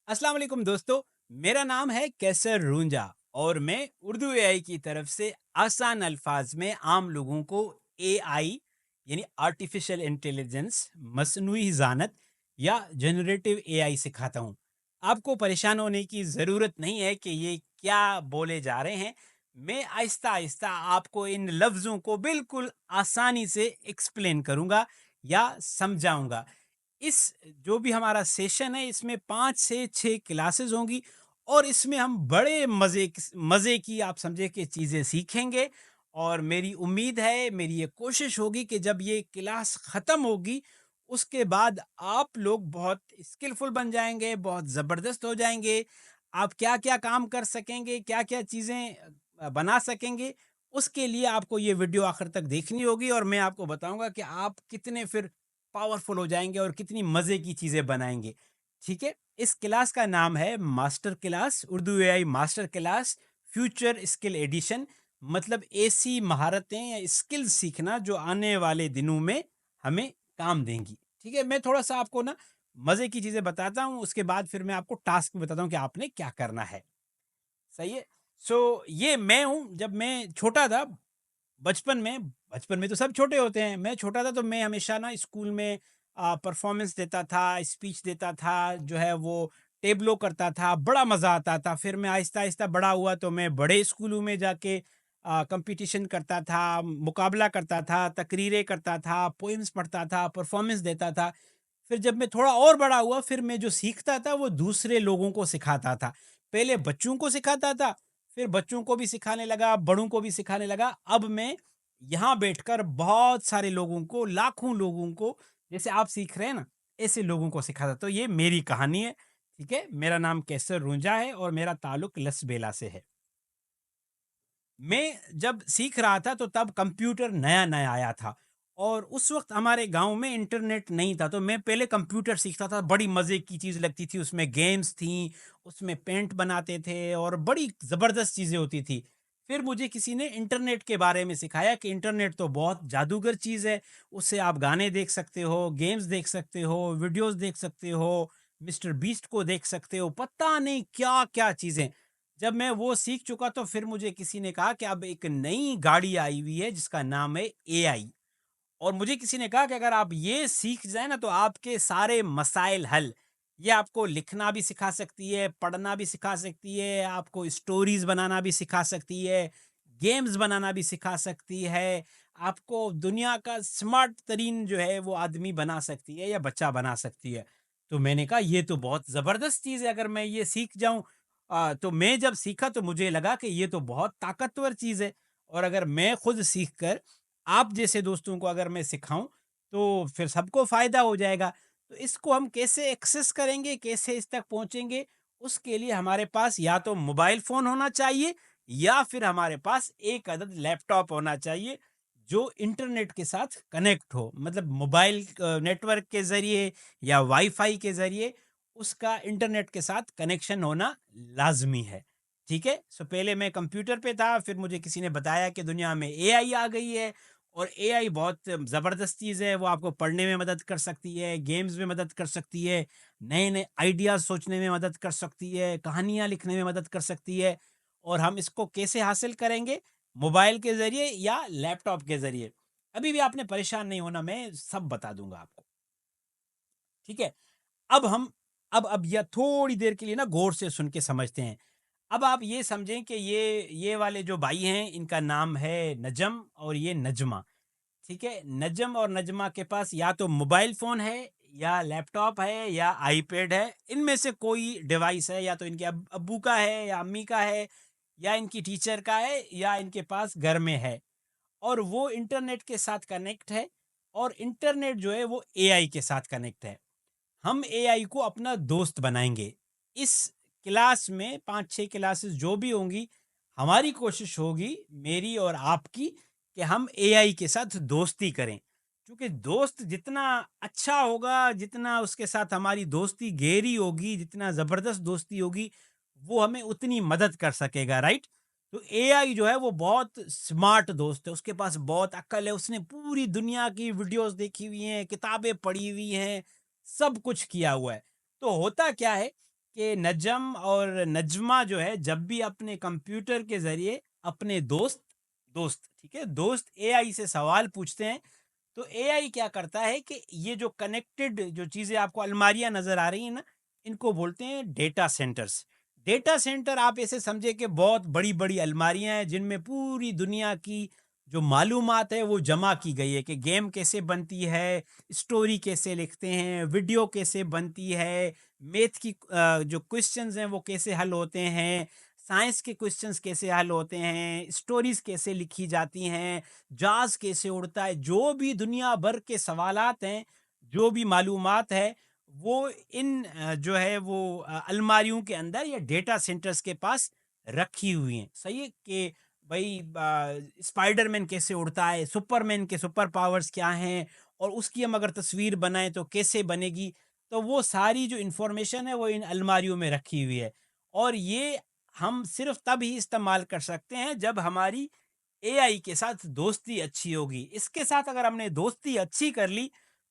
अस्सलाम वालेकुम दोस्तों। मेरा नाम है कैसर रूंजा और मैं उर्दू एआई की तरफ से आसान अल्फाज में आम लोगों को एआई यानी आर्टिफिशियल इंटेलिजेंस, मसनूई ज़ानत या जनरेटिव एआई सिखाता हूँ। आपको परेशान होने की ज़रूरत नहीं है कि ये क्या बोले जा रहे हैं। मैं आहिस्ता आहिस्ता आपको इन लफ्ज़ों को बिल्कुल आसानी से एक्सप्लेन करूँगा या समझाऊँगा। इस जो भी हमारा सेशन है इसमें 5 से 6 क्लासेस होंगी और इसमें हम बड़े मज़े की आप समझे कि चीज़ें सीखेंगे। और मेरी उम्मीद है, मेरी ये कोशिश होगी कि जब ये क्लास ख़त्म होगी, उसके बाद आप लोग बहुत स्किलफुल बन जाएँगे, बहुत ज़बरदस्त हो जाएँगे। आप क्या-क्या काम कर सकेंगे, क्या-क्या चीज़ें बना सकेंगे, उसके लिए आपको ये वीडियो आखिर तक देखनी होगी और मैं आपको बताऊँगा कि आप कितने फिर पावरफुल हो जाएँगे और कितनी मज़े की चीज़ें बनाएँगे। ठीक है? इस क्लास का नाम है master class, Urdu AI master class future skill edition. मतलब ऐसी महारतें या स्किल्स सीखना जो आने वाले दिनों में हमें काम देंगी। ठीक है? मैं थोड़ा-सा आपको ना मज़े की चीज़ें बताता हूँ, उसके बाद फिर मैं आपको टास्क भी बताता हूँ कि आपने क्या करना है। सही है? सो ये मैं हूँ, जब मैं छोटा था, बचपन में तो सब छोटे होते हैं। मैं छोटा था तो मैं हमेशा ना स्कूल में परफॉर्मेंस देता था, स्पीच देता था, जो है वो टेबलो करता था, बड़ा मज़ा आता था। फिर मैं आहिस्ता-आहिस्ता बड़ा हुआ तो मैं बड़े स्कूलों में जाके कॉम्पिटिशन करता था, मुकाबला करता था, तकरीरें करता था, पोएम्स पढ़ता था, परफॉर्मेंस देता था। फिर जब मैं थोड़ा और बड़ा हुआ, फिर मैं जो सीखता था वो दूसरे लोगों को सिखाता था। पहले बच्चों को सिखाता था, फिर बच्चों को भी सिखाने लगा, बड़ों को भी सिखाने लगा। अब मैं यहाँ बैठकर बहुत सारे लोगों को, लाखों लोगों को, जैसे आप सीख रहे हैं ना, ऐसे लोगों को सिखाता। तो ये मेरी कहानी है, ठीक है? मेरा नाम कैसर रूंजा है और मेरा ताल्लुक लसबेला से है। मैं जब सीख रहा था तो तब कंप्यूटर नया-नया आया था और उस वक़्त हमारे गाँव में इंटरनेट नहीं था, तो मैं पहले कंप्यूटर सीखता था, बड़ी मज़े की चीज़ लगती थी, उसमें गेम्स थीं, उसमें पेंट बनाते थे और बड़ी ज़बरदस्त चीज़ें होती थी। फिर मुझे किसी ने इंटरनेट के बारे में सिखाया कि इंटरनेट तो बहुत जादूगर चीज़ है, उससे आप गाने देख सकते हो, गेम्स देख सकते हो, वीडियोज़ देख सकते हो, मिस्टर बीस्ट को देख सकते हो, पता नहीं क्या-क्या चीज़ें। जब मैं वो सीख चुका तो फिर मुझे किसी ने कहा कि अब एक नई गाड़ी आई हुई है जिसका नाम है एआई। और मुझे किसी ने कहा कि अगर आप ये सीख जाए ना तो आपके सारे मसाइल हल। ये आपको लिखना भी सिखा सकती है, पढ़ना भी सिखा सकती है, आपको स्टोरीज बनाना भी सिखा सकती है, गेम्स बनाना भी सिखा सकती है, आपको दुनिया का स्मार्ट तरीन जो है वो आदमी बना सकती है या बच्चा बना सकती है। तो मैंने कहा ये तो बहुत ज़बरदस्त चीज़ है, अगर मैं ये सीख जाऊं। तो मैं जब सीखा तो मुझे लगा कि ये तो बहुत ताकतवर चीज़ है और अगर मैं खुद सीख कर आप जैसे दोस्तों को अगर मैं सिखाऊँ, तो फिर सबको फ़ायदा हो जाएगा। तो इसको हम कैसे एक्सेस करेंगे, कैसे इस तक पहुँचेंगे? उसके लिए हमारे पास या तो मोबाइल फ़ोन होना चाहिए या फिर हमारे पास एक अदद लैपटॉप होना चाहिए, जो इंटरनेट के साथ कनेक्ट हो। मतलब मोबाइल नेटवर्क के ज़रिए या वाई-फाई के ज़रिए उसका इंटरनेट के साथ कनेक्शन होना लाज़मी है। ठीक है? सो पहले मैं कंप्यूटर पे था, फिर मुझे किसी ने बताया कि दुनिया में एआई आ गई है और एआई बहुत ज़बरदस्त चीज़ है, वो आपको पढ़ने में मदद कर सकती है, गेम्स में मदद कर सकती है, नए-नए आइडियाज़ सोचने में मदद कर सकती है, कहानियाँ लिखने में मदद कर सकती है। और हम इसको कैसे हासिल करेंगे? मोबाइल के ज़रिए या लैपटॉप के ज़रिए। अभी भी आपने परेशान नहीं होना, मैं सब बता दूँगा आपको। ठीक है? अब हम अब यह थोड़ी देर के लिए ना गौर से सुन के समझते हैं। अब आप ये समझें कि ये वाले जो भाई हैं इनका नाम है नजम और ये नजमा। ठीक है? नजम और नजमा के पास या तो मोबाइल फ़ोन है या लैपटॉप है या आईपैड है। इनमें से कोई डिवाइस है, या तो इनके अब्बू का है या अम्मी का है या इनकी टीचर का है या इनके पास घर में है। और वो इंटरनेट के साथ कनेक्ट है और इंटरनेट जो है वो एआई के साथ कनेक्ट है। हम एआई को अपना दोस्त बनाएँगे। इस क्लास में 5-6 क्लासेस जो भी होंगी, हमारी कोशिश होगी, मेरी और आपकी, कि हम एआई के साथ दोस्ती करें। क्योंकि दोस्त जितना अच्छा होगा, जितना उसके साथ हमारी दोस्ती गहरी होगी, जितना ज़बरदस्त दोस्ती होगी, वो हमें उतनी मदद कर सकेगा, राइट? तो एआई जो है वो बहुत स्मार्ट दोस्त है, उसके पास बहुत अक्ल है, उसने पूरी दुनिया की वीडियोज़ देखी हुई हैं, किताबें पढ़ी हुई हैं, सब कुछ किया हुआ है। तो होता क्या है कि नजम और नजमा जो है जब भी अपने कंप्यूटर के ज़रिए अपने दोस्त दोस्त ठीक है, दोस्त एआई से सवाल पूछते हैं, तो एआई क्या करता है कि ये जो कनेक्टेड जो चीज़ें आपको अलमारियाँ नज़र आ रही हैं ना, इनको बोलते हैं डेटा सेंटर्स। डेटा सेंटर आप ऐसे समझे कि बहुत बड़ी-बड़ी अलमारियाँ हैं जिनमें पूरी दुनिया की जो मालूमात है वो जमा की गई है कि गेम कैसे बनती है, स्टोरी कैसे लिखते हैं, वीडियो कैसे बनती है, मैथ की जो क्वेश्चंस हैं वो कैसे हल होते हैं, साइंस के क्वेश्चंस कैसे हल होते हैं, स्टोरीज़ कैसे लिखी जाती हैं, जहाज़ कैसे उड़ता है, जो भी दुनिया भर के सवालात हैं, जो भी मालूमात है, वो इन जो है वो अलमारियों के अंदर या डेटा सेंटर्स के पास रखी हुई हैं। सही है कि भई स्पाइडरमैन कैसे उड़ता है, सुपरमैन के सुपर पावर्स क्या हैं और उसकी हम अगर तस्वीर बनाएँ तो कैसे बनेगी? तो वो सारी जो इन्फॉर्मेशन है वो इन अलमारियों में रखी हुई है और ये हम सिर्फ़ तब ही इस्तेमाल कर सकते हैं जब हमारी एआई के साथ दोस्ती अच्छी होगी। इसके साथ अगर हमने दोस्ती अच्छी कर ली,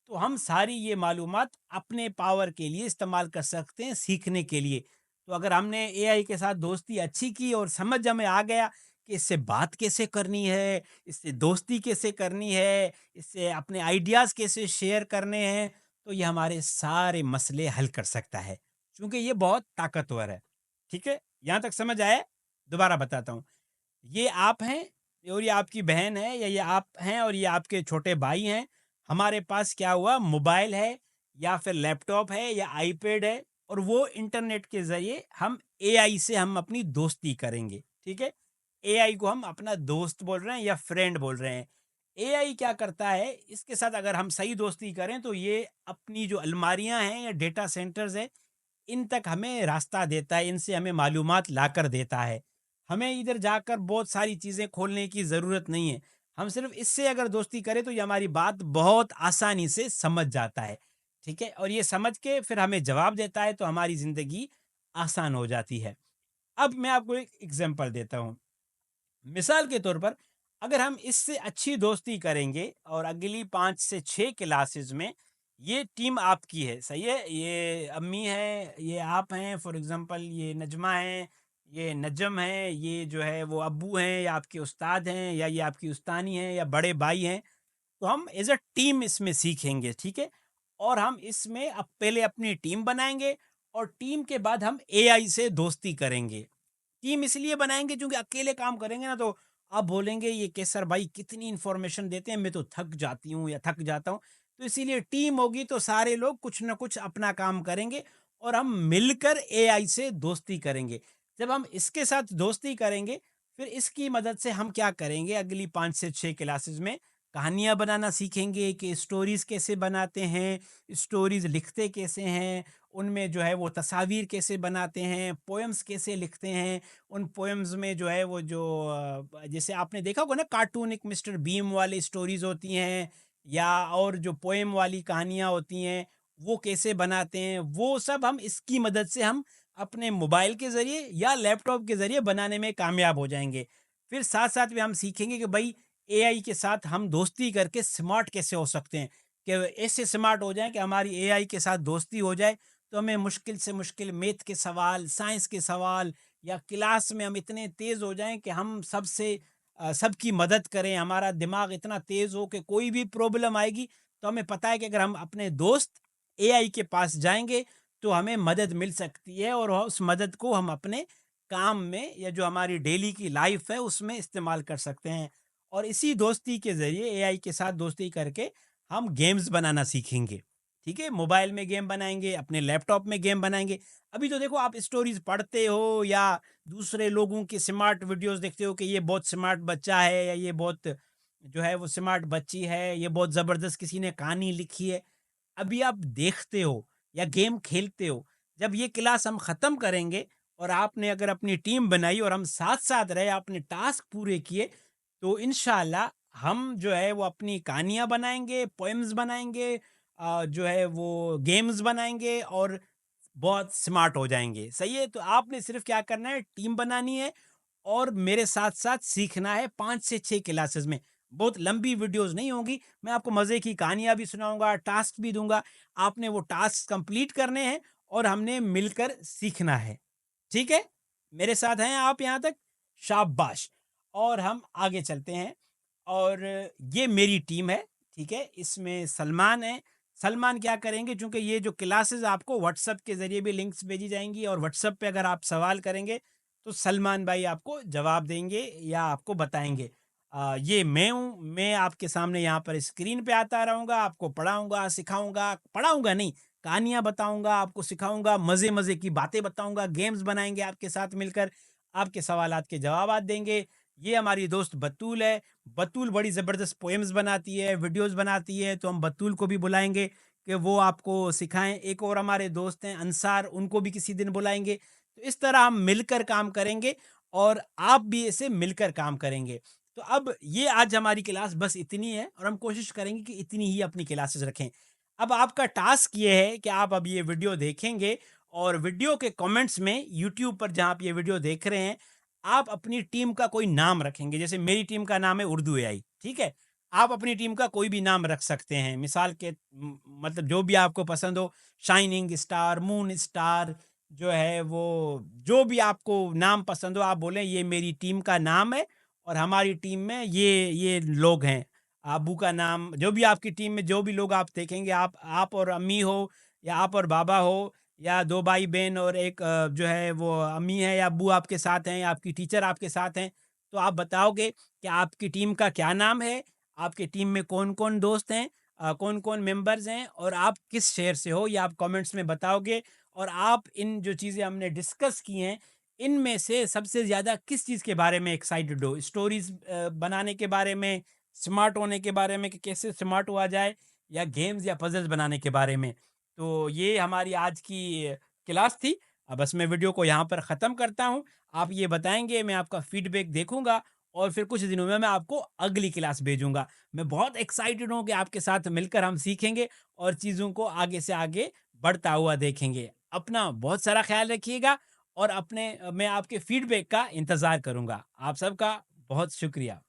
तो हम सारी ये मालूमात अपने पावर के लिए इस्तेमाल कर सकते हैं, सीखने के लिए। तो अगर हमने एआई के साथ दोस्ती अच्छी की और समझ हमें आ गया कि इससे बात कैसे करनी है, इससे दोस्ती कैसे करनी है, इससे अपने आइडियाज़ कैसे शेयर करने हैं, तो ये हमारे सारे मसले हल कर सकता है। चूँकि ये बहुत ताकतवर है। ठीक है? यहाँ तक समझ आया? दोबारा बताता हूँ। ये आप हैं और ये आपकी बहन है या ये आप हैं और ये आपके छोटे भाई हैं। हमारे पास क्या हुआ मोबाइल है या फिर लैपटॉप है या आईपैड है और वो इंटरनेट के ज़रिए हम एआई से हम अपनी दोस्ती करेंगे, ठीक है? एआई को हम अपना दोस्त बोल रहे हैं या फ्रेंड बोल रहे हैं। एआई क्या करता है, इसके साथ अगर हम सही दोस्ती करें तो ये अपनी जो अलमारियाँ हैं या डेटा सेंटर्स हैं इन तक हमें रास्ता देता है, इनसे हमें मालूमात लाकर देता है। हमें इधर जाकर बहुत सारी चीज़ें खोलने की ज़रूरत नहीं है। हम सिर्फ़ इससे अगर दोस्ती करें तो ये हमारी बात बहुत आसानी से समझ जाता है, ठीक है? और ये समझ के फिर हमें जवाब देता है तो हमारी ज़िंदगी आसान हो जाती है। अब मैं आपको एक एग्ज़ाम्पल देता हूँ। मिसाल के तौर पर अगर हम इससे अच्छी दोस्ती करेंगे और अगली 5 से 6 क्लासेस में ये टीम आपकी है, सही है? ये अम्मी है, ये आप हैं, फॉर एग्ज़ाम्पल ये नजमा है, ये नजम है, ये जो है वो अब्बू हैं या आपके उस्ताद हैं या ये आपकी उस्तानी हैं या बड़े भाई हैं। तो हम एज़ अ टीम इसमें सीखेंगे, ठीक है? और हम इसमें अब पहले अपनी टीम बनाएँगे और टीम के बाद हम एआई से दोस्ती करेंगे। टीम इसलिए बनाएँगे क्योंकि अकेले काम करेंगे ना तो आप बोलेंगे ये केसर भाई कितनी इन्फॉर्मेशन देते हैं, मैं तो थक जाती हूँ या थक जाता हूँ। तो इसीलिए टीम होगी तो सारे लोग कुछ न कुछ अपना काम करेंगे और हम मिलकर एआई से दोस्ती करेंगे। जब हम इसके साथ दोस्ती करेंगे, फिर इसकी मदद से हम क्या करेंगे अगली 5 से 6 क्लासेस में कहानियाँ बनाना सीखेंगे कि स्टोरीज़ कैसे बनाते हैं, स्टोरीज़ लिखते कैसे हैं, उनमें जो है वो तस्वीर कैसे बनाते हैं, पोएम्स कैसे लिखते हैं, उन पोएम्स में जो है वो जो जैसे आपने देखा होगा ना कार्टून एक मिस्टर बीम वाली स्टोरीज होती हैं या और जो पोएम वाली कहानियाँ होती हैं वो कैसे बनाते हैं वो सब हम इसकी मदद से हम अपने मोबाइल के ज़रिए या लैपटॉप के ज़रिए बनाने में कामयाब हो जाएंगे। फिर साथ साथ में हम सीखेंगे कि भाई एआई के साथ हम दोस्ती करके स्मार्ट कैसे हो सकते हैं, कि ऐसे स्मार्ट हो जाएं कि हमारी एआई के साथ दोस्ती हो जाए तो हमें मुश्किल से मुश्किल मैथ के सवाल, साइंस के सवाल या क्लास में हम इतने तेज़ हो जाएँ कि हम सबसे सबकी मदद करें, हमारा दिमाग इतना तेज़ हो कि कोई भी प्रॉब्लम आएगी, तो हमें पता है कि अगर हम अपने दोस्त एआई के पास जाएँगे, तो हमें मदद मिल सकती है और उस मदद को हम अपने काम में या जो हमारी डेली की लाइफ़ है, उसमें इस्तेमाल कर सकते हैं। और इसी दोस्ती के ज़रिए एआई के साथ दोस्ती करके हम गेम्स बनाना सीखेंगे। ठीक है? मोबाइल में गेम बनाएँगे, अपने लैपटॉप में गेम बनाएँगे। अभी तो देखो आप स्टोरीज़ पढ़ते हो या दूसरे लोगों की स्मार्ट वीडियोज़ देखते हो कि ये बहुत स्मार्ट बच्चा है या ये बहुत जो है वो स्मार्ट बच्ची है, ये बहुत ज़बरदस्त किसी ने कहानी लिखी है। अभी आप देखते हो या गेम खेलते हो, जब ये क्लास हम ख़त्म करेंगे और आपने अगर अपनी टीम बनाई और हम साथ-साथ रहे, आपने टास्क पूरे किए, तो इंशाल्लाह हम जो है वो अपनी कहानियाँ बनाएँगे, पोएम्स बनाएँगे, जो है वो गेम्स बनाएँगे और बहुत स्मार्ट हो जाएँगे, सही है? तो आपने सिर्फ़ क्या करना है टीम बनानी है और मेरे साथ-साथ सीखना है 5 से 6 क्लासेस में। बहुत लंबी वीडियोज़ नहीं होंगी, मैं आपको मज़े की कहानियाँ भी सुनाऊँगा, टास्क भी दूँगा, आपने वो टास्क कंप्लीट करने हैं और हमने मिलकर सीखना है। ठीक है? मेरे साथ हैं आप यहाँ तक? शाबाश! और हम आगे चलते हैं और ये मेरी टीम है, ठीक है? इसमें सलमान है। सलमान क्या करेंगे, चूँकि ये जो क्लासेस आपको व्हाट्सएप के ज़रिए भी लिंक्स भेजी जाएँगी और व्हाट्सएप पे अगर आप सवाल करेंगे, तो सलमान भाई आपको जवाब देंगे या आपको बताएँगे। ये मैं हूँ, मैं आपके सामने यहाँ पर स्क्रीन पे आता रहूँगा, आपको पढ़ाऊँगा, सिखाऊँगा, पढ़ाऊँगा नहीं, कहानियाँ बताऊँगा, आपको सिखाऊँगा, मज़े-मज़े की बातें बताऊँगा, गेम्स बनाएँगे आपके साथ मिलकर, आपके सवालात के जवाबात देंगे। ये हमारी दोस्त बतूल है। बतूल बड़ी ज़बरदस्त पोएम्स बनाती है, वीडियोज़ बनाती है, तो हम बतूल को भी बुलाएँगे कि वो आपको सिखाएँ। एक और हमारे दोस्त हैं अंसार, उनको भी किसी दिन बुलाएँगे। तो इस तरह हम मिलकर काम करेंगे और आप भी ऐसे मिलकर काम करेंगे। तो अब ये आज हमारी क्लास बस इतनी है और हम कोशिश करेंगे कि इतनी ही अपनी क्लासेस रखें। अब आपका टास्क ये है कि आप अब ये वीडियो देखेंगे और वीडियो के कमेंट्स में यूट्यूब पर जहाँ आप ये वीडियो देख रहे हैं, आप अपनी टीम का कोई नाम रखेंगे। जैसे मेरी टीम का नाम है उर्दू एआई, ठीक है? आप अपनी टीम का कोई भी नाम रख सकते हैं। मिसाल के मतलब जो भी आपको पसंद हो, शाइनिंग स्टार, मून स्टार जो है वो जो भी आपको नाम पसंद हो, आप बोलें ये मेरी टीम का नाम है और हमारी टीम में ये लोग हैं। अबू का नाम, जो भी आपकी टीम में जो भी लोग आप देखेंगे, आप और अम्मी हो या आप और बाबा हो या 2 भाई-बहन और एक जो है वो अम्मी है या अब्बू आपके साथ हैं या आपकी टीचर आपके साथ हैं, तो आप बताओगे कि आपकी टीम का क्या नाम है, आपकी टीम में कौन-कौन दोस्त हैं, कौन-कौन मेंबर्स हैं और आप किस शहर से हो, ये आप कमेंट्स में बताओगे। और आप इन जो चीज़ें हमने डिस्कस की हैं, इनमें से सबसे ज़्यादा किस चीज़ के बारे में एक्साइटेड हो? स्टोरीज़ बनाने के बारे में, स्मार्ट होने के बारे में कि कैसे स्मार्ट हुआ जाए या गेम्स या पज़ल्स बनाने के बारे में? तो ये हमारी आज की क्लास थी। बस मैं वीडियो को यहाँ पर ख़त्म करता हूँ। आप ये बताएँगे, मैं आपका फ़ीडबैक देखूँगा और फिर कुछ दिनों में मैं आपको अगली क्लास भेजूँगा। मैं बहुत एक्साइटेड हूँ कि आपके साथ मिलकर हम सीखेंगे और चीज़ों को आगे से आगे बढ़ता हुआ देखेंगे। अपना बहुत सारा ख़्याल रखिएगा और मैं आपके फ़ीडबैक का इंतज़ार करूँगा। आप सबका बहुत शुक्रिया।